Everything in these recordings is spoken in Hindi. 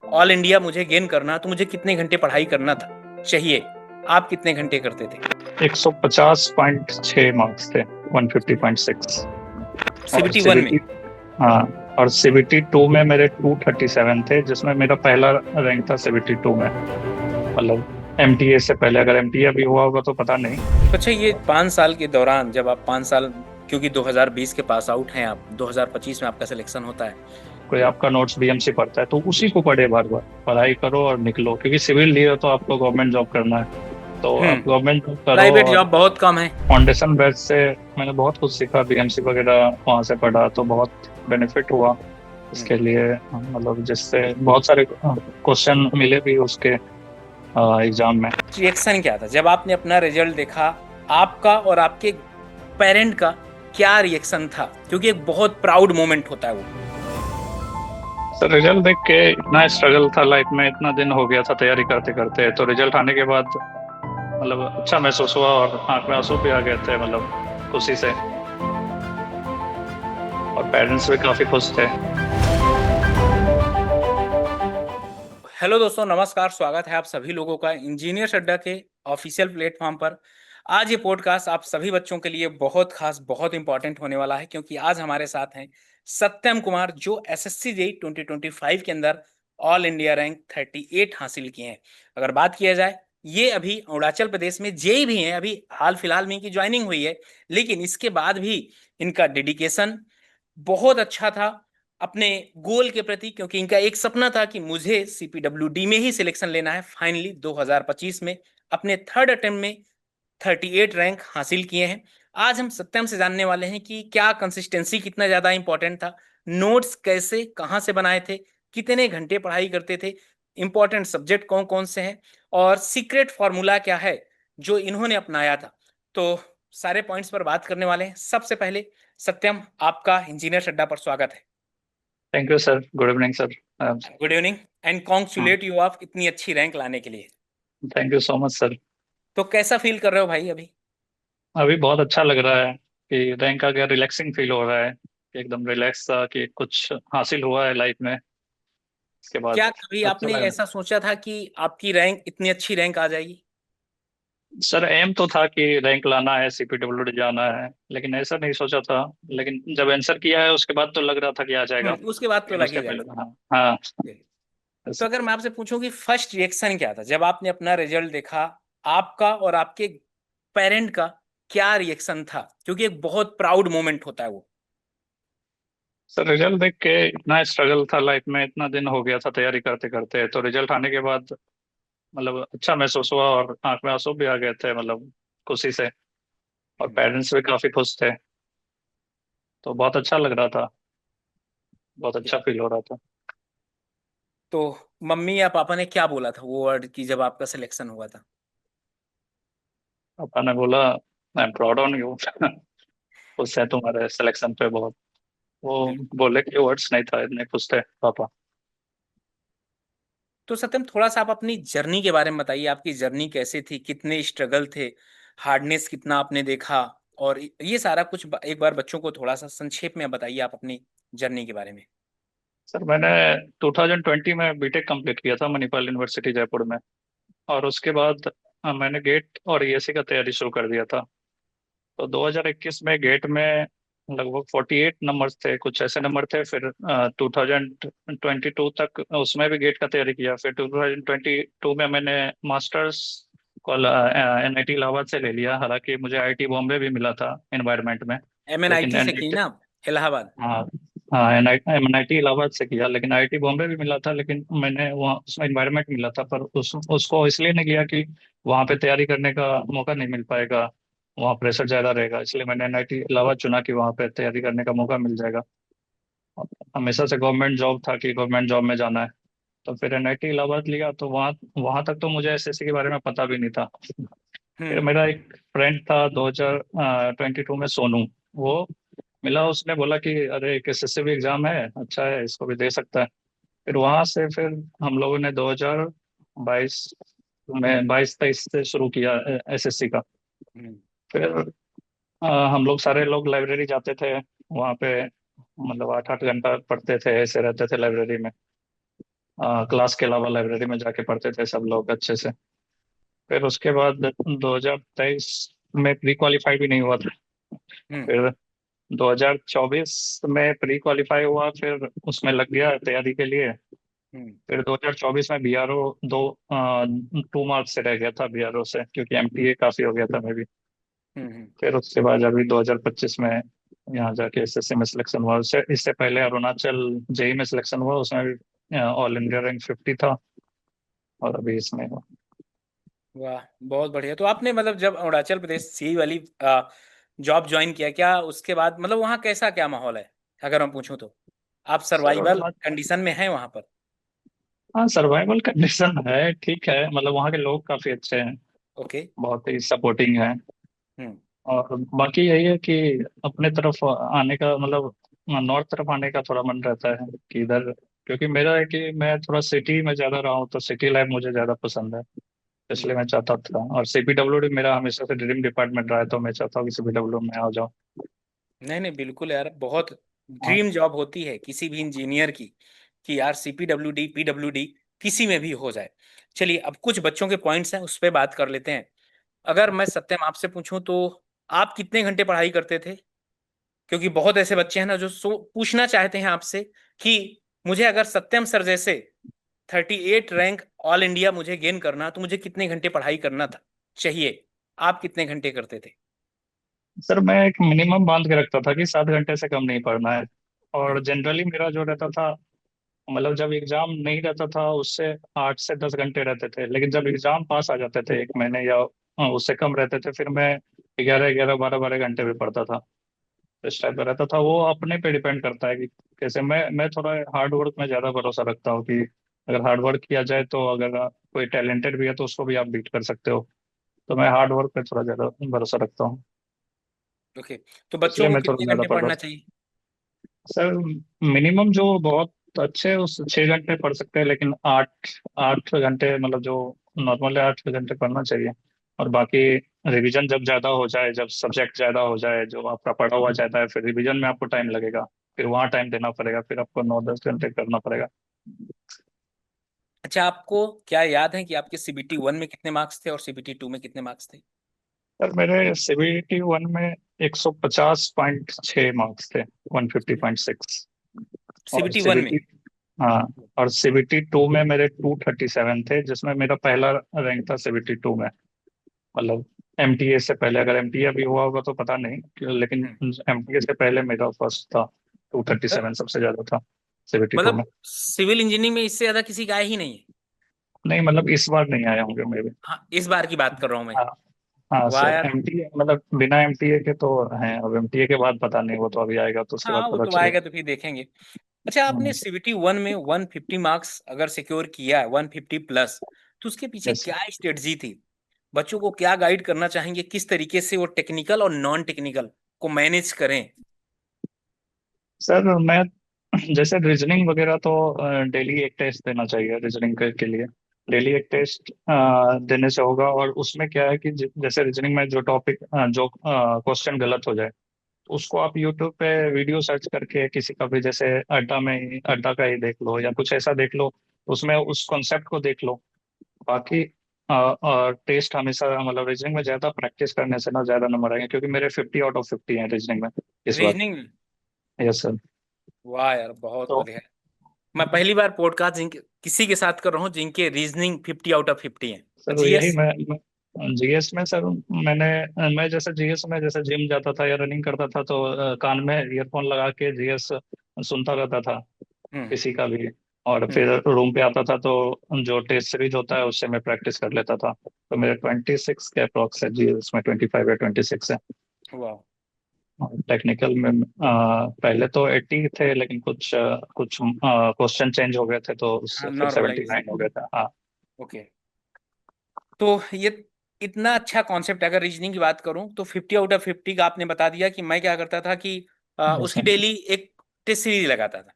ऑल इंडिया मुझे गेन करना तो मुझे कितने घंटे पढ़ाई करना था चाहिए? आप कितने घंटे करते थे? 150.6 मार्क्स थे, 150.6। और सीबीटी वन में? सीबीटी, हाँ, और सीबीटी टू में मेरे 237 थे, जिसमें मेरा पहला रैंक था सीबीटी टू में। मतलब एमटीए से पहले, अगर एमटीए अभी हुआ होगा तो पता नहीं। तो अच्छा, ये 5 साल के दौरान जब आप 5 साल, क्योंकि 2020 के पास आउट हैं आप, 2025 में आपका सिलेक्शन होता है। कोई आपका नोट्स बीएमसी पढ़ता है तो उसी को पढ़े, बार बार पढ़ाई करो और निकलो, क्योंकि सिविल लिए हो तो आपको गवर्नमेंट जॉब करना है। तो आप गवर्नमेंट जॉब करो। प्राइवेट और जॉब बहुत कम है। फाउंडेशन बैच से मैंने बहुत कुछ सीखा, बीएमसी वगैरह वहां से पढ़ा तो बहुत बेनिफिट हुआ हम्म। इसके लिए। मतलब जिससे बहुत सारे क्वेश्चन मिले भी उसके एग्जाम में। रिएक्शन क्या था जब आपने अपना रिजल्ट देखा? आपका और आपके पेरेंट का क्या रिएक्शन था? क्योंकि एक बहुत प्राउड मोमेंट होता है वो। सर रिजल्ट देख के इतना स्ट्रगल था लाइफ में, इतना दिन हो गया था तैयारी करते करते, तो रिजल्ट आने के बाद मतलब अच्छा महसूस हुआ और आंख में आंसू भी आ गए थे, मतलब खुशी से। और पेरेंट्स भी काफी खुश थे। हेलो दोस्तों, नमस्कार। स्वागत है आप सभी लोगों का इंजीनियर अड्डा के ऑफिशियल प्लेटफॉर्म पर। आज ये पॉडकास्ट आप सभी बच्चों के लिए बहुत खास, बहुत इंपॉर्टेंट होने वाला है, क्योंकि आज हमारे साथ हैं सत्यम कुमार, जो एसएससी जेई 2025 के अंदर ऑल इंडिया रैंक 38 हासिल किए हैं। अगर बात किया जाए, ये अभी अरुणाचल प्रदेश में जेई भी हैं, अभी हाल फिलहाल में इनकी ज्वाइनिंग हुई है, लेकिन इसके बाद भी इनका डेडिकेशन बहुत अच्छा था अपने गोल के प्रति, क्योंकि इनका एक सपना था कि मुझे सीपीडब्ल्यूडी में ही सिलेक्शन लेना है। फाइनली 2025 में अपने थर्ड अटेम्प्ट में 38 रैंक हासिल किए हैं। आज हम सत्यम से जानने वाले हैं कि क्या कंसिस्टेंसी कितना ज्यादा इंपॉर्टेंट था, नोट्स कैसे कहाँ से बनाए थे, कितने घंटे पढ़ाई करते थे, इंपॉर्टेंट सब्जेक्ट कौन कौन से हैं, और सीक्रेट फॉर्मूला क्या है जो इन्होंने अपनाया था। तो सारे पॉइंट्स पर बात करने वाले हैं। सबसे पहले सत्यम, आपका इंजीनियर अड्डा पर स्वागत है। Thank you sir, good evening sir. Good evening and congratulate you of इतनी अच्छी रैंक लाने के लिए। Thank you so much sir. तो कैसा फील कर रहे हो भाई अभी? अभी बहुत अच्छा लग रहा है कि रैंक आ गया, रिलैक्सिंग फील हो रहा है कि एकदम रिलैक्स था कि कुछ हासिल हुआ है लाइफ में। इसके बाद क्या कभी अच्छा आपने लग रहा ऐसा सोचा था कि आपकी रैंक, इतनी अच्छी रैंक आ जाएगी? है सर। एम तो था कि रैंक लाना है, सीपीडब्ल्यूडी जाना है, लेकिन ऐसा नहीं सोचा था। लेकिन जब आंसर किया है उसके बाद तो लग रहा था कि आ जाएगा, उसके बाद तो लेकिन लग उसके ही पहले जाएगा। तो हाँ हाँ। तो अगर मैं आपसे पूछूं कि फर्स्ट रिएक्शन क्या था जब आपने अपना रिजल्ट देखा, आपका और आपके पेरेंट का क्या रिएक्शन था? क्योंकि एक बहुत प्राउड मोमेंट होता है वो। सर रिजल्ट देख के इतना स्ट्रगल था लाइफ में, इतना दिन हो गया था तैयारी करते करते, तो रिजल्ट आने के बाद मतलब अच्छा महसूस हुआ और आंख में आंसू भी आ गए थे, मतलब खुशी से। और हम्म। पेरेंट्स भी काफी खुश थे, तो बहुत अच्छा लग रहा था, बहुत अच्छा फील हो रहा था। तो मम्मी या पापा ने क्या बोला था वो वर्ड की जब आपका सिलेक्शन हुआ था? पापा ने बोला, I am proud on you. खुश है तुम्हारे सिलेक्शन पे बहुत। वो बोले कि वर्ड्स नहीं था, इतने खुश थे पापा। तो सत्यम, थोड़ा सा आप अपनी जर्नी के बारे में बताइए। आपकी जर्नी कैसे थी, कितने स्ट्रगल थे, हार्डनेस कितना आपने देखा, और ये सारा कुछ एक बार बच्चों को थोड़ा सा संक्षेप में बताइए आप अपनी जर्नी के बारे में। सर मैंने 2020 में बीटेक कंप्लीट किया था मणिपाल यूनिवर्सिटी जयपुर में। और उसके बाद मैंने गेट और ईएससी का तैयारी शुरू कर दिया था। तो 2021 में गेट में लगभग 48 नंबर्स थे, कुछ ऐसे नंबर थे। फिर 2022 तक उसमें भी गेट का तैयारी किया। फिर 2022 में मैंने मास्टर्स कॉल एनआईटी इलाहाबाद से ले लिया, हालांकि मुझे आईआईटी बॉम्बे भी मिला था एनवायरनमेंट में। लेकिन एमएनआईटी से की एनआईटी, ना, इलाहाबाद? हाँ हाँ, एनआईटी इलाहाबाद से किया, लेकिन आईआईटी बॉम्बे भी मिला था, लेकिन मैंने वहाँ उसमें एनवायरनमेंट मिला था, पर उसको इसलिए नहीं किया कि वहाँ पे तैयारी करने का मौका नहीं मिल पाएगा, वहाँ प्रेशर ज़्यादा रहेगा, इसलिए मैंने एनआईटी इलाहाबाद चुना कि वहाँ पे तैयारी करने का मौका मिल जाएगा। और हमेशा से गवर्नमेंट जॉब था कि गवर्नमेंट जॉब में जाना है। तो फिर एनआईटी इलाहाबाद लिया, तो वहाँ वहाँ तक तो मुझे एसएससी के बारे में पता भी नहीं था। फिर हम्म। मेरा एक फ्रेंड था 2022 में, सोनू। वो मिला, उसने बोला कि अरे एक एसएससी भी एग्जाम है, अच्छा है, इसको भी दे सकता है। फिर वहां से फिर हम लोगों ने 2022 में 22-23 से शुरू किया एसएससी का। हम्म। फिर हम लोग सारे लोग लाइब्रेरी जाते थे वहाँ पे, मतलब 8-8 घंटा पढ़ते थे, ऐसे रहते थे लाइब्रेरी में। क्लास के अलावा लाइब्रेरी में जाके पढ़ते थे सब लोग अच्छे से। फिर उसके बाद 2023 में प्री क्वालिफाई भी नहीं हुआ था। हम्म। फिर 2024 में प्री क्वालिफाई हुआ, फिर उसमें लग गया तैयारी के लिए। हम्म। फिर 2024 में बीआरओ दो 2 मार्क्स से रह गया था बीआरओ से, क्योंकि एमटीए काफी हो गया था मैं भी। हम्म। फिर उसके बाद अभी 2025 में यहाँ जाके एसएससी में सिलेक्शन हुआ। उससे इससे पहले अरुणाचल जेई में सिलेक्शन हुआ, उसमें भी ऑल इंडिया रैंक 50 था। और अभी इसमें हुआ। वाह, बहुत बढ़िया। तो आपने मतलब जब अरुणाचल प्रदेश सी वाली जॉब ज्वाइन किया, क्या उसके बाद मतलब वहाँ कैसा क्या माहौल है, अगर मैं पूछूं तो? आप सर सर्वाइवल कंडीशन में हैं वहाँ पर? हाँ, सर्वाइवल कंडीशन है, ठीक है। मतलब वहाँ के लोग काफी अच्छे हैं, ओके। बहुत ही सपोर्टिंग है। हम्म। और बाकी यही है कि अपने तरफ आने का मतलब नॉर्थ तरफ आने का थोड़ा मन रहता है कि इधर, क्योंकि मेरा है कि मैं थोड़ा सिटी में ज्यादा रहा हूँ, तो सिटी लाइफ मुझे ज्यादा पसंद है। इसलिए मैं चाहता था, और सीपीडब्ल्यूडी मेरा हमेशा से ड्रीम डिपार्टमेंट रहा है, तो मैं चाहता हूँ कि सीपीडब्ल्यू में आ जाऊँ। नहीं नहीं, बिल्कुल यार, बहुत हाँ। ड्रीम जॉब होती है किसी भी इंजीनियर की, कि यार सीपीडब्ल्यूडी पीडब्ल्यूडी किसी में भी हो जाए। चलिए, अब कुछ बच्चों के पॉइंट्स हैं, उस पर बात कर लेते हैं। अगर मैं सत्यम आपसे पूछूं तो आप कितने घंटे पढ़ाई करते थे? क्योंकि बहुत ऐसे बच्चे हैं ना जो पूछना चाहते हैं आपसे कि मुझे अगर सत्यम सर जैसे 38 रैंक ऑल इंडिया मुझे गेन करना, तो मुझे कितने घंटे पढ़ाई करना था चाहिए? आप कितने घंटे करते थे? सर मैं एक मिनिमम बांध के रखता था कि 7 घंटे से कम नहीं पढ़ना है। हम्म। और जनरली मेरा जो रहता था, मतलब जब एग्जाम नहीं रहता था उससे 8 से 10 घंटे रहते थे। लेकिन जब एग्जाम पास आ जाते थे 1 महीने या उससे कम रहते थे, फिर मैं 11 11 12 12 घंटे भी पढ़ता था। इस टाइप का रहता था। वो अपने पे डिपेंड करता है कि कैसे। मैं थोड़ा हार्ड वर्क में ज्यादा भरोसा रखता हूँ कि अगर हार्ड वर्क किया जाए तो अगर कोई टैलेंटेड भी है तो उसको भी आप बीट कर सकते हो। तो मैं हार्ड वर्क पे थोड़ा ज्यादा भरोसा रखता हूँ। ओके। तो बच्चों इसलिए को मैं थोड़ा कितने ज्यादा घंटे पढ़ रहा पढ़ना था। चाहिए? सर मिनिमम जो बहुत अच्छे उस 6 घंटे पढ़ सकते हैं, लेकिन 8 8 घंटे मतलब जो नॉर्मल है 8 घंटे पढ़ना चाहिए। और बाकी रिवीजन जब ज्यादा हो जाए, जब सब्जेक्ट ज्यादा हो जाए, जो आपका पढ़ा हुआ जाता है, फिर रिवीजन में आपको टाइम लगेगा। फिर वहाँ टाइम देना पड़ेगा, फिर आपको 9 10 घंटे करना पड़ेगा। अच्छा, आपको क्या याद है कि आपके सीबीटी 1 में कितने मार्क्स थे और सीबीटी 2 में कितने मार्क्स थे? सर मेरे CBT 1 में 150.6 मार्क्स थे, 150.6। और सीबीटी 1 में? सीबीटी, हाँ, और CBT 2 में मेरे 237 थे, जिसमें मेरा पहला रैंक था CBT 2 में। मतलब एमटीए से पहले, अगर एमटीए अभी हुआ होगा तो पता नहीं लेकिन हम्म। एमटीए से पहले मेरा फर्स्ट था। टू थर्टी अ, सेवन सबसे ज्यादा था CBT 2 में। मतलब सिविल इंजीनियरिंग में इससे ज्यादा किसी का आया ही नहीं है? नहीं, मतलब इस बार नहीं आए होंगे मे भी। हाँ, इस बार की बात कर रहा हूँ मैं। हाँ। हाँ वाह सर, यार। एमटीए मतलब बिना एमटीए के तो हैं, अब एमटीए के बाद पता नहीं, वो तो अभी आएगा तो उसके बाद हाँ, वो पता तो चलेगा। आएगा तो फिर देखेंगे। अच्छा, आपने सीबीटी 1 में 150 मार्क्स अगर सिक्योर किया है, 150 प्लस, तो उसके पीछे यस क्या स्ट्रेटजी थी? बच्चों को क्या गाइड करना चाहेंगे, किस तरीके से वो टेक्निकल और नॉन टेक्निकल को मैनेज करें? सर, मैं जैसे रीजनिंग वगैरह तो डेली एक टेस्ट देना चाहिए रीजनिंग के लिए। डेली एक टेस्ट देने से होगा। और उसमें क्या है कि जैसे रीजनिंग में जो टॉपिक जो क्वेश्चन गलत हो जाए, तो उसको आप यूट्यूब पे वीडियो सर्च करके किसी का भी, जैसे अड्डा का ही देख लो या कुछ ऐसा देख लो, उसमें उस कॉन्सेप्ट को देख लो। बाकी टेस्ट हमेशा मतलब रीजनिंग में ज्यादा प्रैक्टिस करने से ना ज्यादा नंबर आएंगे, क्योंकि मेरे 50 आउट ऑफ 50 हैं रीजनिंग में इस बार। रीजनिंग में? Yes sir. वाह यार, बहुत तो बढ़िया। मैं पहली बार पॉडकास्ट किसी के साथ कर रहा हूँ जिनके रीजनिंग 50 आउट ऑफ 50 हैं। सर यही जीएस? मैं जीएस में सर, मैंने मैं जैसे जीएस में जैसे जिम जाता था या रनिंग करता था, तो कान में ईयरफोन लगा के जीएस सुनता रहता था, हम्म। किसी का भी। और हम्म। फिर रूम पे आता था तो जो टेस्ट सीरीज होता है उससे मैं प्रैक्टिस कर लेता था। तो मेरे 26 के अप्रॉक्स है जीएस में, 25 या 26 है। वाह। टेक्निकल में पहले तो 80 थे, लेकिन कुछ क्वेश्चन चेंज हो गए थे तो हाँ, उससे फिर सेवेंटी नॉर्मलाइज। नाइन हो गया था। हाँ। ओके। तो ये इतना अच्छा कॉन्सेप्ट, अगर रीजनिंग की बात करूं तो 50 आउट ऑफ 50 का आपने बता दिया कि मैं क्या करता था कि जैसे उसकी डेली एक टेस्ट सीरीज लगाता था।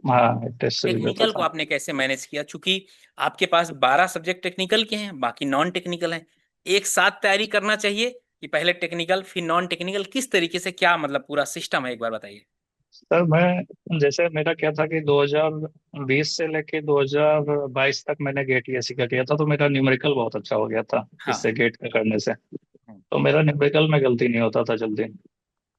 हाँ, टेस्ट सीरीज रहता टेक्निकल को था। आपने कैसे मैनेज किया, चूंकि आपके पास 12 सब्जेक्ट टेक्निकल के हैं, बाकी नॉन टेक्निकल हैं? एक साथ तैयारी करना चाहिए कि पहले टेक्निकल फिर नॉन टेक्निकल? किस तरीके से, क्या मतलब पूरा सिस्टम है, एक बार बताइए। सर मैं जैसे मेरा क्या था कि 2020 से लेके 2022 तक मैंने गेट ईएससी का किया था, तो मेरा न्यूमेरिकल बहुत अच्छा हो गया था हाँ। इससे गेट का करने से। हम्म, तो मेरा न्यूमेरिकल में गलती नहीं होता था जल्दी।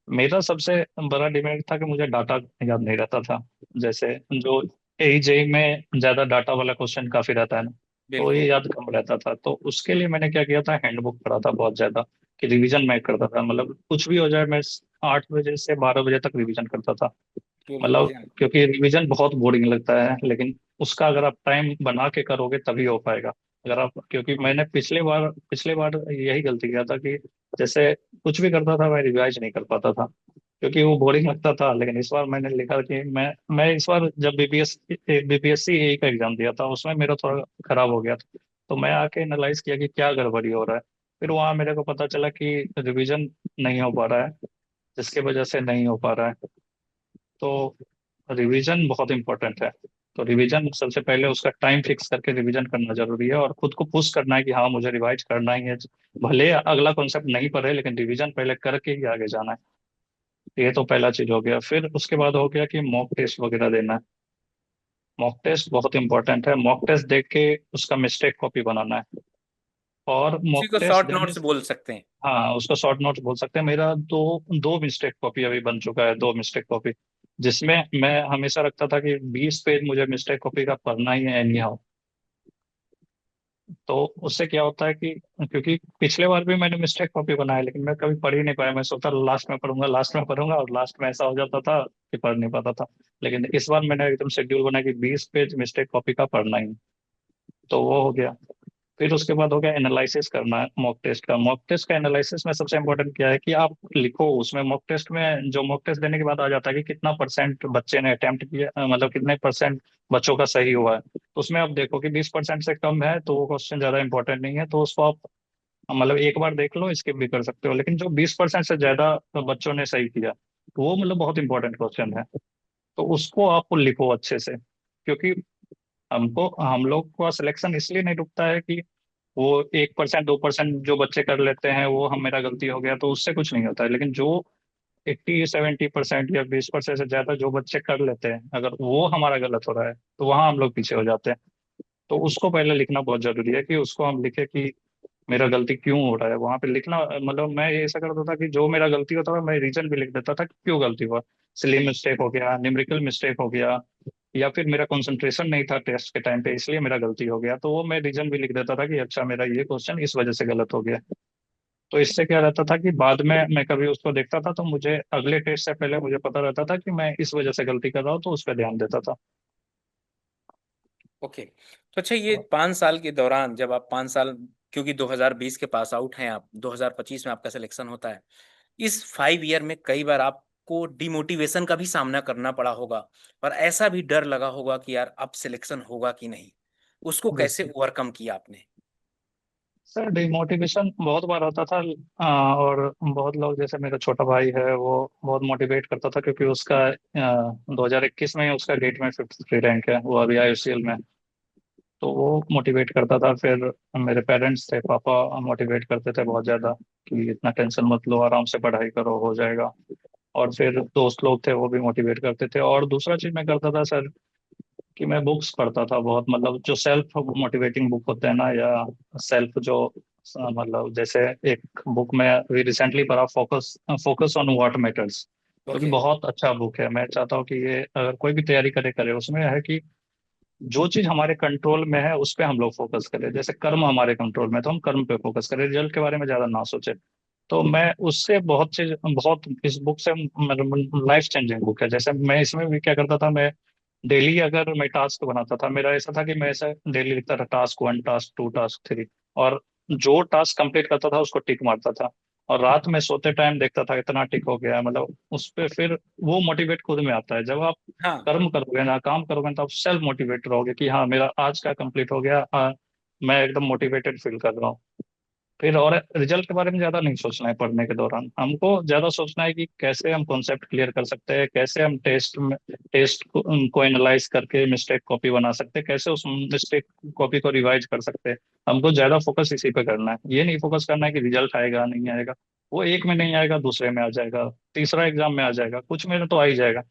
मेरा सबसे बड़ा डिमेरिट था कि मुझे डाटा याद नहीं रहता था। जैसे जो एई में ज्यादा डाटा वाला क्वेश्चन काफी रहता है ना, तो बिल्कुल। ये याद कम रहता था। तो उसके लिए मैंने क्या किया था, हैंडबुक पढ़ा था बहुत ज्यादा, कि रिवीजन मैं करता था। मतलब कुछ भी हो जाए, मैं 8 बजे से 12 बजे तक रिवीजन करता था। केवल मतलब रिवीजन। क्योंकि रिवीजन बहुत बोरिंग लगता है, लेकिन उसका अगर आप टाइम बना के करोगे तभी हो पाएगा। अगर आप, क्योंकि मैंने पिछले बार यही गलती किया था कि जैसे कुछ भी करता था मैं रिवाइज नहीं कर पाता था, क्योंकि वो बोरिंग लगता था। लेकिन इस बार मैंने लिखा कि मैं इस बार जब बीपीएससी ए का एग्जाम दिया था, उसमें मेरा थोड़ा खराब हो गया था। तो मैं आके एनालाइज किया कि क्या गड़बड़ी हो रहा है। फिर वहां मेरे को पता चला कि रिवीजन नहीं हो पा रहा है, जिसकी वजह से नहीं हो पा रहा है। तो रिवीजन बहुत इंपॉर्टेंट है। तो रिवीजन सबसे पहले उसका टाइम फिक्स करके रिवीजन करना जरूरी है, और खुद को पुश करना है कि हाँ मुझे रिवाइज करना ही है। भले अगला कॉन्सेप्ट नहीं पढ़े, लेकिन रिवीजन पहले करके ही आगे जाना है। ये तो पहला चीज हो गया। फिर उसके बाद हो गया कि मॉक टेस्ट वगैरह देना है। मॉक टेस्ट बहुत इंपॉर्टेंट है। मॉक टेस्ट देख के उसका मिस्टेक कॉपी बनाना है। और उसी मॉक को टेस्ट शॉर्ट देने नोट्स से, बोल सकते हैं। हाँ उसका शॉर्ट नोट्स बोल सकते हैं। मेरा दो दो मिस्टेक कॉपी अभी बन चुका है, दो मिस्टेक कॉपी, जिसमें मैं हमेशा रखता था कि 20 पेज मुझे मिस्टेक कॉपी का पढ़ना ही है एनी हाउ। तो उससे क्या होता है कि, क्योंकि पिछले बार भी मैंने मिस्टेक कॉपी बनाया, लेकिन मैं कभी पढ़ ही नहीं पाया। मैं सोचता लास्ट में पढ़ूंगा, लास्ट में पढ़ूंगा, और लास्ट में ऐसा हो जाता था कि पढ़ नहीं पाता था। लेकिन इस बार मैंने एकदम शेड्यूल बनाया कि 20 पेज मिस्टेक कॉपी का पढ़ना ही है। तो वो हो गया। फिर उसके बाद हो गया एनालिसिस करना है मॉक टेस्ट का। मॉक टेस्ट का एनालिसिस में सबसे इंपॉर्टेंट क्या है कि आप लिखो। उसमें मॉक टेस्ट में जो मॉक टेस्ट देने के बाद आ जाता है कि कितना परसेंट बच्चे ने अटेम्प्ट किया, मतलब कितने परसेंट बच्चों का सही हुआ है। तो उसमें आप देखो कि 20% से कम है तो वो क्वेश्चन ज्यादा इंपॉर्टेंट नहीं है, तो उसको आप मतलब एक बार देख लो, स्किप भी कर सकते हो। लेकिन जो 20% से ज्यादा बच्चों ने सही किया, तो वो मतलब बहुत इंपॉर्टेंट क्वेश्चन है। तो उसको आप लिखो अच्छे से, क्योंकि हम लोग का सिलेक्शन इसलिए नहीं रुकता है कि वो 1% 2% जो बच्चे कर लेते हैं वो हम मेरा गलती हो गया तो उससे कुछ नहीं होता है। लेकिन जो 80-70% या 20% से ज्यादा जो बच्चे कर लेते हैं, अगर वो हमारा गलत हो रहा है तो वहाँ हम लोग पीछे हो जाते हैं। तो उसको पहले लिखना बहुत जरूरी है, कि उसको हम लिखे कि मेरा गलती क्यों हो रहा है। वहां पे लिखना, मतलब मैं ऐसा करता था कि जो मेरा गलती होता था मैं रीजन भी लिख देता था कि क्यों गलती हुआ। स्लिम मिस्टेक हो गया, न्यूमेरिकल मिस्टेक हो गया, या फिर मेरा कंसंट्रेशन नहीं था टेस्ट के टाइम पे इसलिए मेरा गलती हो गया। तो वो मैं रीजन भी लिख देता था कि अच्छा मेरा ये क्वेश्चन इस वजह से गलत हो गया। तो इससे क्या रहता था कि बाद में मैं कभी उसको देखता था तो मुझे अगले टेस्ट से पहले मुझे पता रहता था कि मैं इस वजह से गलती कर रहा हूँ, तो उस पर ध्यान देता था। ओके, तो अच्छा, ये 5 साल के दौरान जब आप 5 साल, क्योंकि 2020 के पास आउट हैं आप, 2025 में आपका सिलेक्शन होता है, इस 5 ईयर में कई बार आपको डिमोटिवेशन का भी सामना करना पड़ा होगा, और ऐसा भी डर लगा होगा कि यार अब सिलेक्शन होगा कि नहीं। उसको कैसे बिल्कुल ओवरकम किया आपने? सर, डिमोटिवेशन बहुत बार होता था। और बहुत लोग, जैसे मेरा छोटा भाई है, वो बहुत मोटिवेट करता था, क्योंकि उसका 2021 में ही उसका गेट में 53 रैंक है, वो अभी आईयूसीएल में। तो वो मोटिवेट करता था। फिर मेरे पेरेंट्स थे, पापा मोटिवेट करते थे बहुत ज़्यादा कि इतना टेंशन मत लो, आराम से पढ़ाई करो, हो जाएगा। और फिर दोस्त लोग थे वो भी मोटिवेट करते थे। और दूसरा चीज़ मैं करता था सर, कि मैं बुक्स पढ़ता था बहुत। मतलब जो सेल्फ मोटिवेटिंग बुक होते हैं ना, या सेल्फ जो मतलब जैसे एक बुक में अभी रिसेंटली पढ़ा, focus focus on what matters, जो कि ओके। बहुत अच्छा बुक है। मैं चाहता हूँ कि ये अगर कोई भी तैयारी करे करे, उसमें है कि जो चीज हमारे कंट्रोल में है उस पर हम लोग फोकस करें। जैसे कर्म हमारे कंट्रोल में है, तो हम कर्म पे फोकस करें, रिजल्ट के बारे में ज्यादा ना सोचे। तो मैं उससे बहुत चीज, बहुत इस बुक से मतलब लाइफ चेंजिंग बुक है। जैसे मैं इसमें भी क्या करता था, मैं डेली अगर मैं टास्क बनाता था, मेरा ऐसा था कि मैं ऐसा डेली लिखता था, टास्क 1, टास्क 2, टास्क 3। और जो टास्क कंप्लीट करता था उसको टिक मारता था। और रात में सोते टाइम देखता था इतना टिक हो गया, मतलब उस पर फिर वो मोटिवेट खुद में आता है। जब आप हाँ। कर्म करोगे ना, काम करोगे ना, तो आप सेल्फ मोटिवेट रहोगे कि हाँ मेरा आज का कंप्लीट हो गया, मैं एकदम मोटिवेटेड फील कर रहा हूँ। फिर और रिजल्ट के बारे में ज्यादा नहीं सोचना है पढ़ने के दौरान। हमको ज्यादा सोचना है कि कैसे हम कॉन्सेप्ट क्लियर कर सकते हैं, कैसे हम टेस्ट को एनालाइज करके मिस्टेक कॉपी बना सकते हैं, कैसे उस मिस्टेक कॉपी को रिवाइज कर सकते हैं। हमको ज्यादा फोकस इसी पे करना है। ये नहीं फोकस करना है कि रिजल्ट आएगा नहीं आएगा। वो एक में नहीं आएगा, दूसरे में आ जाएगा, तीसरा एग्जाम में आ जाएगा, कुछ में तो आ ही जाएगा।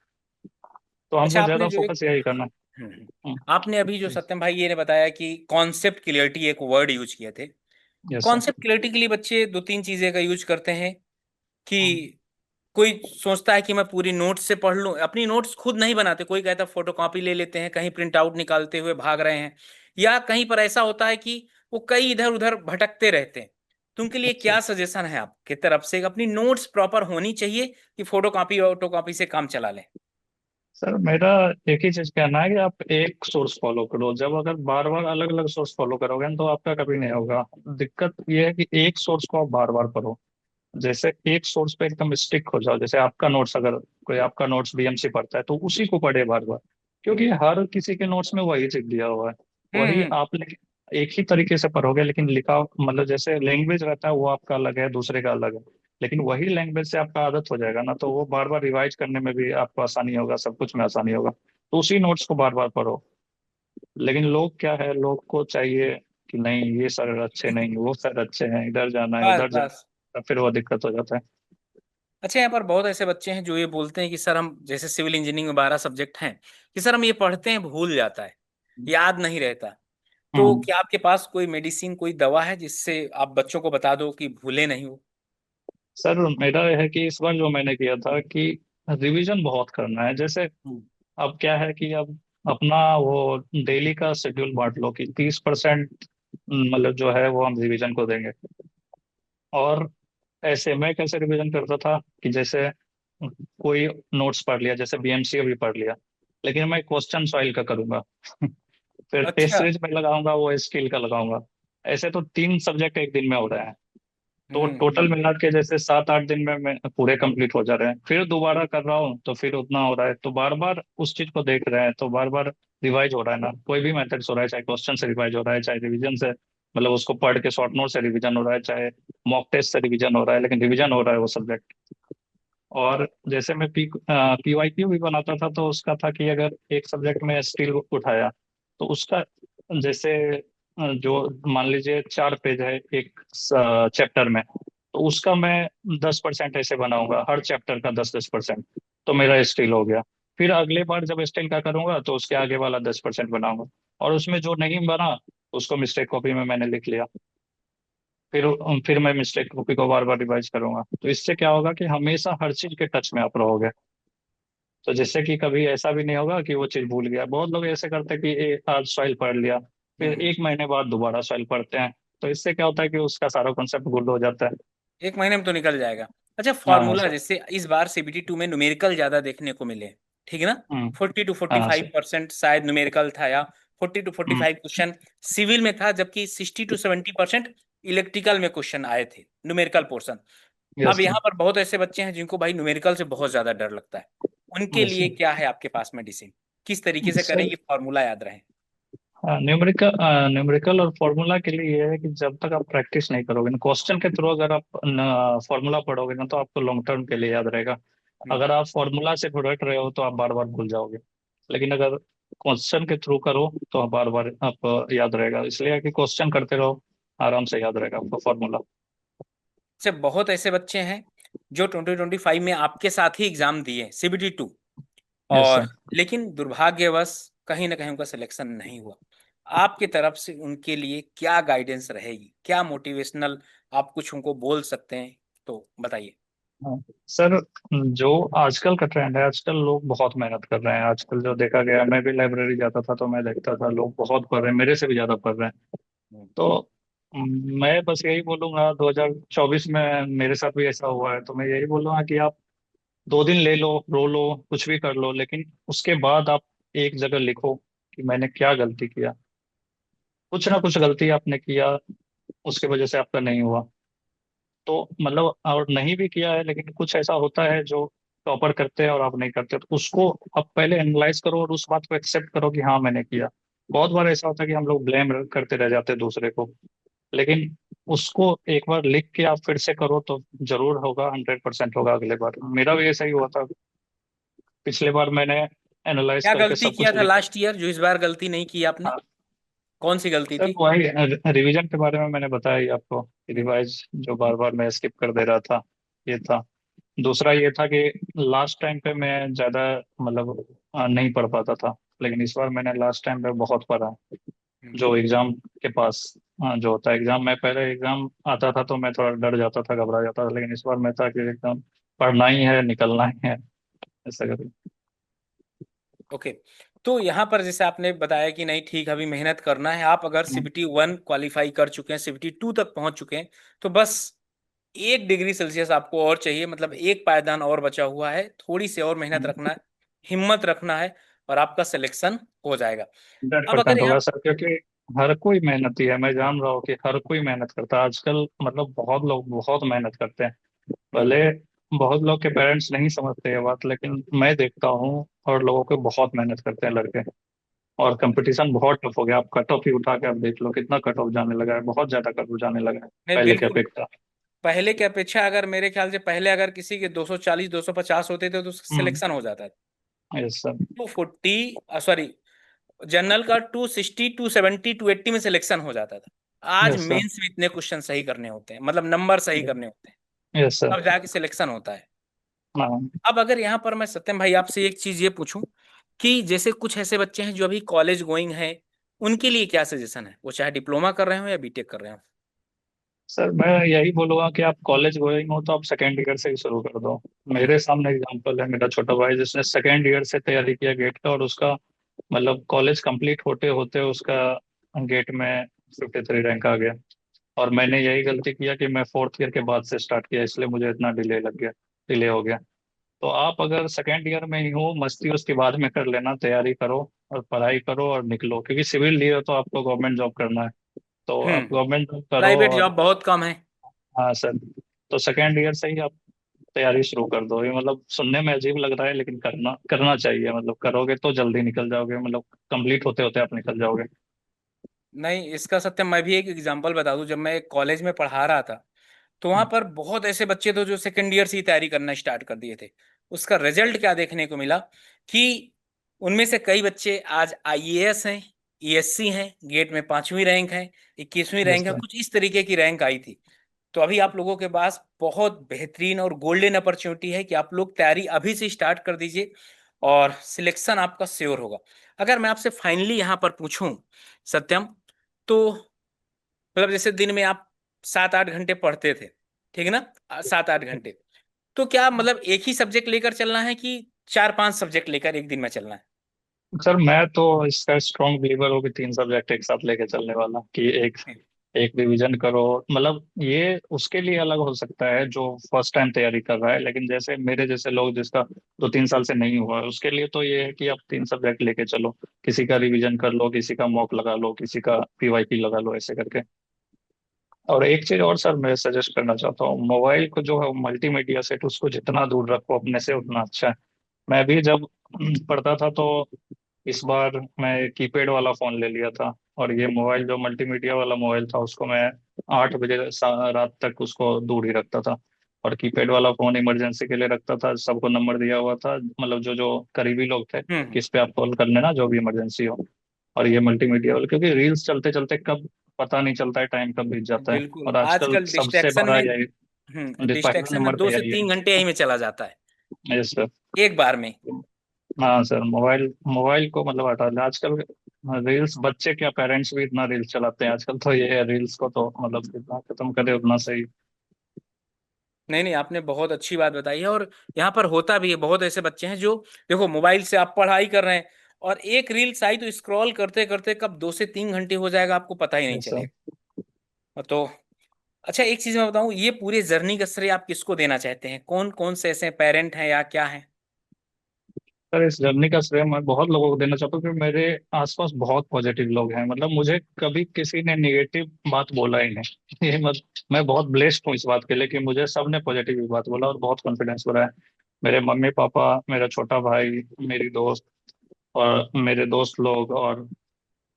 तो अच्छा, हमको आपने ज्यादा जो एक फोकस यही करना हम्म, है। आपने अभी जो सत्यम भाई ये ने बताया कि कॉन्सेप्ट क्लियरिटी एक वर्ड यूज किए थे। Yes sir. कॉन्सेप्ट क्लियरिटी के लिए बच्चे दो तीन चीजें का यूज करते हैं कि कोई सोचता है कि मैं पूरी नोट्स से पढ़ लूं, अपनी नोट्स खुद नहीं बनाते, कोई कहता है फोटोकॉपी ले लेते हैं, कहीं प्रिंट आउट निकालते हुए भाग रहे हैं, या कहीं पर ऐसा होता है कि वो कई इधर उधर भटकते रहते हैं। तो उनके लिए अच्छा क्या सजेशन है आपके तरफ से? अपनी नोट्स प्रॉपर होनी चाहिए कि फोटोकॉपी ऑटोकॉपी से काम चला लें? सर, मेरा एक ही चीज कहना है कि आप एक सोर्स फॉलो करो। जब अगर बार बार अलग अलग सोर्स फॉलो करोगे ना, तो आपका कभी नहीं होगा। दिक्कत ये है कि एक सोर्स को आप बार बार पढ़ो। जैसे एक सोर्स पे एकदम स्टिक हो जाओ। जैसे आपका नोट्स, अगर कोई आपका नोट्स बीएमसी पढ़ता है तो उसी को पढ़े बार बार, क्योंकि हर किसी के नोट्स में वही चीज दिया हुआ है। वही हम्म। आप एक ही तरीके से पढ़ोगे, लेकिन लिखा मतलब जैसे लैंग्वेज रहता है वो आपका अलग है, दूसरे का अलग है। लेकिन वही लैंग्वेज से आपका आदत हो जाएगा ना, तो वो बार बार रिवाइज करने में भी आपको आसानी होगा, सब कुछ में आसानी होगा। तो उसी नोट्स को बार बार पढ़ो। लेकिन लोग क्या है, लोग को चाहिए कि नहीं ये सर अच्छे नहीं, वो सर अच्छे हैं, इधर जाना है बस उधर जाना बस। है, फिर वो दिक्कत हो जाता है। अच्छा, यहाँ पर बहुत ऐसे बच्चे हैं जो ये बोलते हैं कि सर हम, जैसे सिविल इंजीनियरिंग में 12 सब्जेक्ट हैं, कि सर हम ये पढ़ते हैं भूल जाता है, याद नहीं रहता। तो हम्म। क्या आपके पास कोई मेडिसिन, कोई दवा है जिससे आप बच्चों को बता दो कि भूले नहीं हो? सर, मेरा यह है कि इस बार जो मैंने किया था कि रिवीजन बहुत करना है। जैसे हम्म। अब क्या है कि अब अपना वो डेली का शेड्यूल बांट लो कि 30% मतलब जो है वो हम रिवीजन को देंगे। और ऐसे मैं कैसे रिवीजन करता था कि जैसे कोई नोट्स पढ़ लिया, जैसे बीएमसी अभी पढ़ लिया, लेकिन मैं क्वेश्चन सॉल्व का करूंगा। फिर टेस्ट अच्छा। सीरीज में लगाऊंगा, वो स्किल का लगाऊंगा। ऐसे तो 3 सब्जेक्ट एक दिन में हो रहे हैं। तो टोटल हम्म। मिला के जैसे 7-8 दिन में मैं पूरे कंप्लीट हो जा रहे हैं। फिर दोबारा कर रहा हूँ तो फिर उतना हो रहा है। तो बार बार उस चीज को देख रहे हैं, तो बार बार रिवाइज हो रहा है ना। कोई भी मेथड्स हो रहा है, चाहे क्वेश्चन से रिवाइज हो रहा है, चाहे रिवीजन से, मतलब उसको पढ़ के शॉर्ट नोट से रिवीजन हो रहा है, चाहे मॉक टेस्ट से रिवीजन हो रहा है, लेकिन रिवीजन हो रहा है वो सब्जेक्ट। और जैसे मैं पीवाईक्यू भी बनाता था, तो उसका था कि अगर एक सब्जेक्ट में स्किल उठाया, तो उसका जैसे जो मान लीजिए 4 पेज है एक चैप्टर में, तो उसका मैं 10% ऐसे बनाऊंगा, हर चैप्टर का 10-10%। तो मेरा स्किल हो गया। फिर अगले बार जब स्किल का करूंगा तो उसके आगे वाला 10% बनाऊंगा। और उसमें जो नहीं बना उसको मिस्टेक कॉपी में मैंने लिख लिया। फिर मैं मिस्टेक कॉपी को बार बार रिवाइज करूंगा। तो इससे क्या होगा कि हमेशा हर चीज के टच में आप रहोगे। तो जिससे कि कभी ऐसा भी नहीं होगा कि वो चीज भूल गया। बहुत लोग ऐसे करते हैं कि आज सॉइल पढ़ लिया, फिर हम्म। 1 महीने बाद दोबारा सॉइल पढ़ते हैं। तो इससे क्या होता है कि उसका सारा कॉन्सेप्ट गुल हो जाता है। एक महीने में तो निकल जाएगा। अच्छा, हाँ फॉर्मूला सर। जैसे इस बार CBT 2 में न्यूमेरिकल ज्यादा देखने को मिले, ठीक है ना? हम्म। 40 to 45 हाँ सर। परसेंट शायद न्यूमेरिकल था, या 40 to 45 हम्म। क्वेश्चन सिविल में था, जबकि 60 to 70% इलेक्ट्रिकल में क्वेश्चन आए थे, न्यूमेरिकल पोर्शन। यस अब सर। यहाँ पर बहुत ऐसे बच्चे हैं जिनको भाई न्यूमेरिकल से बहुत ज्यादा डर लगता है। उनके यस लिए सर। क्या है आपके पास मेडिसिन? किस तरीके से करें सर, ये फॉर्मूला याद रहे? न्यूमेरिकल न्यूमेरिकल और फॉर्मूला के लिए ये है कि जब तक आप प्रैक्टिस नहीं करोगे ना, क्वेश्चन के थ्रू अगर आप फॉर्मूला पढ़ोगे ना, तो आपको लॉन्ग टर्म के लिए याद रहेगा। हम्म। अगर आप फॉर्मूला से रट रहे हो तो आप बार बार भूल जाओगे। लेकिन अगर क्वेश्चन के थ्रू करो तो बार बार आप याद रहेगा। इसलिए कि क्वेश्चन करते रहो, आराम से याद रहेगा आपको फॉर्मूला। से बहुत ऐसे बच्चे हैं जो 2025 में आपके साथ ही एग्जाम दिए CBT 2, यस और सर। लेकिन दुर्भाग्यवश कहीं ना कहीं उनका सिलेक्शन नहीं हुआ। आपकी तरफ से उनके लिए क्या गाइडेंस रहेगी, क्या मोटिवेशनल आप कुछ उनको बोल सकते हैं? तो बताइए। हाँ सर, जो आजकल का ट्रेंड है, आजकल लोग बहुत मेहनत कर रहे हैं। आजकल जो देखा गया है, मैं भी लाइब्रेरी जाता था तो मैं देखता था लोग बहुत पढ़ रहे हैं, मेरे से भी ज्यादा पढ़ रहे हैं। हम्म। तो मैं बस यही बोलूंगा, 2024 में मेरे साथ भी ऐसा हुआ है, तो मैं यही बोलूंगा कि आप 2 दिन ले लो, रो लो, कुछ भी कर लो, लेकिन उसके बाद आप एक जगह लिखो कि मैंने क्या गलती किया। कुछ ना कुछ गलती आपने किया, उसके वजह से आपका नहीं हुआ। तो मतलब, और नहीं भी किया है लेकिन कुछ ऐसा होता है जो टॉपर करते हैं और आप नहीं करते, तो उसको आप पहले एनालाइज करो और उस बात को एक्सेप्ट करो कि हाँ मैंने किया। बहुत बार ऐसा होता है कि हम लोग ब्लेम करते रह जाते हैं दूसरे को। लेकिन उसको एक बार लिख के आप फिर से करो तो जरूर होगा, 100% होगा अगले बार। मेरा भी ऐसा ही हुआ था। पिछले बार मैंने एनालाइज क्या करके गलती सब किया कुछ था लिखा। लास्ट ईयर जो इस बार गलती नहीं की आपने? हाँ कौन सी गलती सर, थी? वही रिवीजन के बारे में मैंने बताया ही आपको, हम्म। रिवाइज जो बार बार मैं स्किप कर दे रहा था, ये था। दूसरा ये था कि लास्ट टाइम पे मैं ज़्यादा मतलब नहीं पढ़ पाता था, लेकिन इस बार मैंने लास्ट टाइम पे बहुत पढ़ा। हम्म। जो एग्जाम के पास जो होता है एग्जाम, मैं पहले एग्जाम आता था तो मैं थोड़ा डर जाता था, घबरा जाता था, लेकिन इस बार मैं था कि एकदम पढ़ना ही है, निकलना ही है, ऐसा करके। ओके। तो यहाँ पर जैसे आपने बताया कि नहीं ठीक अभी मेहनत करना है, आप अगर हम्म, CBT 1 क्वालिफाई कर चुके हैं, CBT 2 तक पहुंच चुके हैं, तो बस 1 डिग्री सेल्सियस आपको और चाहिए, मतलब एक पायदान और बचा हुआ है, थोड़ी सी और मेहनत रखना है, हिम्मत रखना है, और आपका सिलेक्शन हो जाएगा। हंड्रेड अब अगर परसेंट होगा यहाँ सर, क्योंकि हर कोई मेहनती है, मैं जान रहा हूँ कि हर कोई मेहनत करता है आजकल, मतलब बहुत लोग बहुत मेहनत करते हैं। हम्म, भले बहुत लोग के पेरेंट्स नहीं समझते ये बात, लेकिन मैं देखता हूँ और लोगों को बहुत मेहनत करते हैं लड़के। और कंपटीशन बहुत टफ हो गया, आप कट ऑफ ही उठा के आप देख लो कितना कट ऑफ जाने लगा है, बहुत ज्यादा कट ऑफ जाने लगा है नहीं पहले के बिल्कुल। अपेक्षा। पहले की अपेक्षा अगर मेरे ख्याल से पहले अगर किसी के 240 250 होते थे तो उसका हम्म। सिलेक्शन हो जाता था। Yes sir. 240, सॉरी, जनरल का 260 270 280 में सिलेक्शन हो जाता था। आज यस सर। मेंस में इतने क्वेश्चन सही करने होते हैं, मतलब नंबर सही करने होते हैं, यस सर। तब जाके सिलेक्शन होता है। हाँ अब अगर यहाँ पर मैं सत्यम भाई आपसे एक चीज ये पूछूं कि जैसे कुछ ऐसे बच्चे हैं जो अभी कॉलेज गोइंग हैं, उनके लिए क्या सजेशन है, वो चाहे डिप्लोमा कर रहे हो या बीटेक कर रहे हो? सर, मैं यही बोलूंगा कि आप कॉलेज गोइंग हो तो आप सेकेंड ईयर से ही शुरू कर दो। हम्म। मेरे सामने एग्जांपल है, मेरा छोटा भाई जिसने सेकेंड ईयर से तैयारी किया गेट का, और उसका मतलब कॉलेज कंप्लीट होते होते उसका गेट में 53 रैंक आ गया। और मैंने यही गलती किया कि मैं फोर्थ ईयर के बाद से स्टार्ट किया, इसलिए मुझे इतना डिले लग गया, डिले हो गया। तो आप अगर सेकेंड ईयर में ही हो, मस्ती उसके बाद में कर लेना, तैयारी करो और पढ़ाई करो और निकलो, क्योंकि सिविल लिए हो तो आपको गवर्नमेंट जॉब करना है। तो आप हम्म। गवर्नमेंट जॉब करो। प्राइवेट और जॉब बहुत कम है। हाँ सर, तो सेकेंड ईयर से ही आप तैयारी शुरू कर दो। ये मतलब सुनने में अजीब लग रहा है, लेकिन करना करना चाहिए, मतलब करोगे तो जल्दी निकल जाओगे, मतलब कंप्लीट होते होते आप निकल जाओगे। नहीं, इसका सत्य मैं भी एक एग्जांपल बता दूं, जब मैं कॉलेज में पढ़ा रहा था तो वहां पर बहुत ऐसे बच्चे थे जो सेकंड ईयर से ही तैयारी करना स्टार्ट कर दिए थे। उसका रिजल्ट क्या देखने को मिला कि उनमें से कई बच्चे आज IAS हैं, ESC हैं, गेट में 5वीं रैंक है, 21वीं रैंक यस है, सर। कुछ इस तरीके की रैंक आई थी। तो अभी आप लोगों के पास बहुत बेहतरीन और गोल्डन अपॉर्चुनिटी है कि आप लोग तैयारी अभी से स्टार्ट कर दीजिए और सिलेक्शन आपका श्योर होगा। अगर मैं आपसे फाइनली यहाँ पर पूछूं सत्यम, तो मतलब जैसे दिन में आप 7 8 घंटे पढ़ते थे, ठीक है ना, 7 8 घंटे, तो क्या मतलब एक ही सब्जेक्ट लेकर चलना है कि 4 5 सब्जेक्ट लेकर एक दिन में चलना है? सर, मैं तो इसका स्ट्रॉन्ग बिलीवर हूँ कि 3 सब्जेक्ट एक साथ लेके चलने वाला, कि एक एक रिवीजन करो। मतलब ये उसके लिए अलग हो सकता है जो फर्स्ट टाइम तैयारी कर रहा है, लेकिन जैसे मेरे जैसे लोग जिसका 2 3 साल से नहीं हुआ है, उसके लिए तो ये है कि आप 3 सब्जेक्ट लेके चलो। किसी का रिवीजन कर लो, किसी का मॉक लगा लो, किसी का PYQ लगा लो, ऐसे करके। और एक चीज और सर, मैं सजेस्ट करना चाहता हूँ, मोबाइल को जो है मल्टीमीडिया सेट, उसको जितना दूर रखो अपने से उतना अच्छा है। मैं भी जब पढ़ता था तो इस बार मैं कीपैड वाला फोन ले लिया था, और ये मोबाइल जो मल्टीमीडिया वाला मोबाइल था उसको मैं 8 बजे रात तक उसको दूर ही रखता था। और कीपैड वाला फोन इमरजेंसी के लिए रखता था, सबको नंबर दिया हुआ था, मतलब जो जो करीबी लोग थे, हम्म। किस पे आप कॉल कर लेना जो भी इमरजेंसी हो। और ये मल्टीमीडिया वाला, क्योंकि रील्स चलते चलते कब पता नहीं चलता है, टाइम कब बीत जाता है। बिल्कुल, और आजकल आजकल सबसे डिस्ट्रैक्शन बड़ा में, यही, पहला डिस्ट्रैक्शन में नंबर दो पे से यही तीन है। घंटे यही में चला जाता है यस सर। एक बार में। हाँ सर, मोबाइल मोबाइल को मतलब हटा ले आजकल। रील्स, बच्चे क्या पेरेंट्स भी इतना रील्स चलाते हैं आजकल, तो ये है रील्स को तो मतलब जितना खत्म करे उतना सही। नहीं नहीं, आपने बहुत अच्छी बात बताई है, और यहाँ पर होता भी है, बहुत ऐसे बच्चे हैं जो, देखो मोबाइल से आप पढ़ाई कर रहे हैं और एक रील्स आई तो स्क्रॉल करते करते कब 2 से 3 घंटे हो जाएगा आपको पता ही नहीं यस सर। चलेगा। तो अच्छा, एक चीज मैं बताऊं, ये पूरे जर्नी का श्रेय आप किसको देना चाहते हैं, कौन कौन से ऐसे पेरेंट हैं या क्या हैं? सर, इस जर्नी का श्रेय मैं बहुत लोगों को देना चाहता हूँ, क्योंकि मेरे आसपास बहुत पॉजिटिव लोग हैं, मतलब मुझे कभी किसी ने निगेटिव बात बोला ही नहीं। ये मत मैं बहुत ब्लेस्ड हूँ इस बात के लिए कि मुझे सबने पॉजिटिव ही बात बोला और बहुत कॉन्फिडेंस बढ़ा है। मेरे मम्मी पापा, मेरा छोटा भाई, मेरी दोस्त, और मेरे दोस्त लोग, और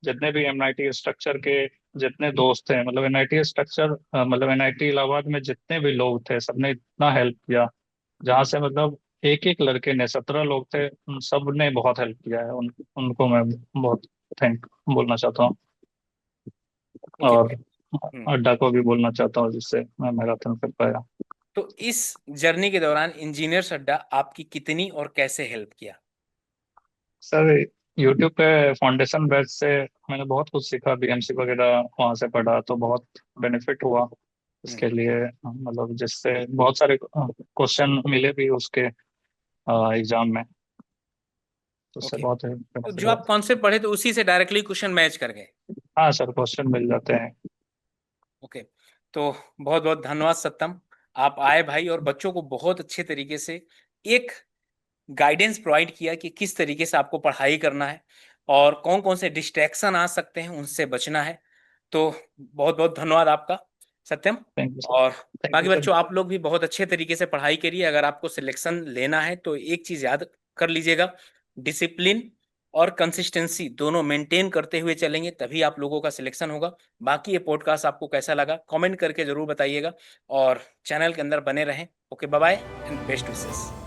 जितने भी MIT स्ट्रक्चर के जितने दोस्त हैं, मतलब NIT स्ट्रक्चर, मतलब NIT इलाहाबाद में जितने भी लोग थे, सबने इतना हेल्प किया। जहाँ से मतलब एक एक लड़के ने, 17 लोग थे, उन सब ने बहुत हेल्प किया है। उनको मैं बहुत थैंक बोलना चाहता हूँ। ओके। और अड्डा को भी बोलना चाहता हूँ, जिससे मैं मैराथन कर पाया। तो इस जर्नी के दौरान इंजीनियर्स अड्डा आपकी कितनी और कैसे हेल्प किया? सर यूट्यूब पे फाउंडेशन बैच से मैंने बहुत कुछ सीखा, बीएमसी वगैरह वहाँ से पढ़ा, तो बहुत बेनिफिट हुआ हम्म, इसके लिए। मतलब जिससे बहुत सारे क्वेश्चन मिले भी उसके एग्जाम में, तो उससे ओके। बहुत तो बेनिफिट जो हुआ। आप कॉन्सेप्ट पढ़े थे उसी से डायरेक्टली क्वेश्चन मैच कर गए? हाँ सर, क्वेश्चन मिल जाते हैं। ओके। तो बहुत बहुत धन्यवाद सत्यम, आप आए भाई और बच्चों को बहुत अच्छे तरीके से एक गाइडेंस प्रोवाइड किया कि किस तरीके से आपको पढ़ाई करना है और कौन कौन से डिस्ट्रैक्शन आ सकते हैं उनसे बचना है। तो बहुत बहुत धन्यवाद आपका सत्यम। Thank you sir. और थैंक यू बाकी सर। बच्चों, आप लोग भी बहुत अच्छे तरीके से पढ़ाई करिए। अगर आपको सिलेक्शन लेना है तो एक चीज याद कर लीजिएगा, डिसिप्लिन और कंसिस्टेंसी दोनों मेंटेन करते हुए चलेंगे तभी आप लोगों का सिलेक्शन होगा। बाकी ये पॉडकास्ट आपको कैसा लगा कमेंट करके जरूर बताइएगा और चैनल के अंदर बने रहें। Okay, bye bye and best wishes.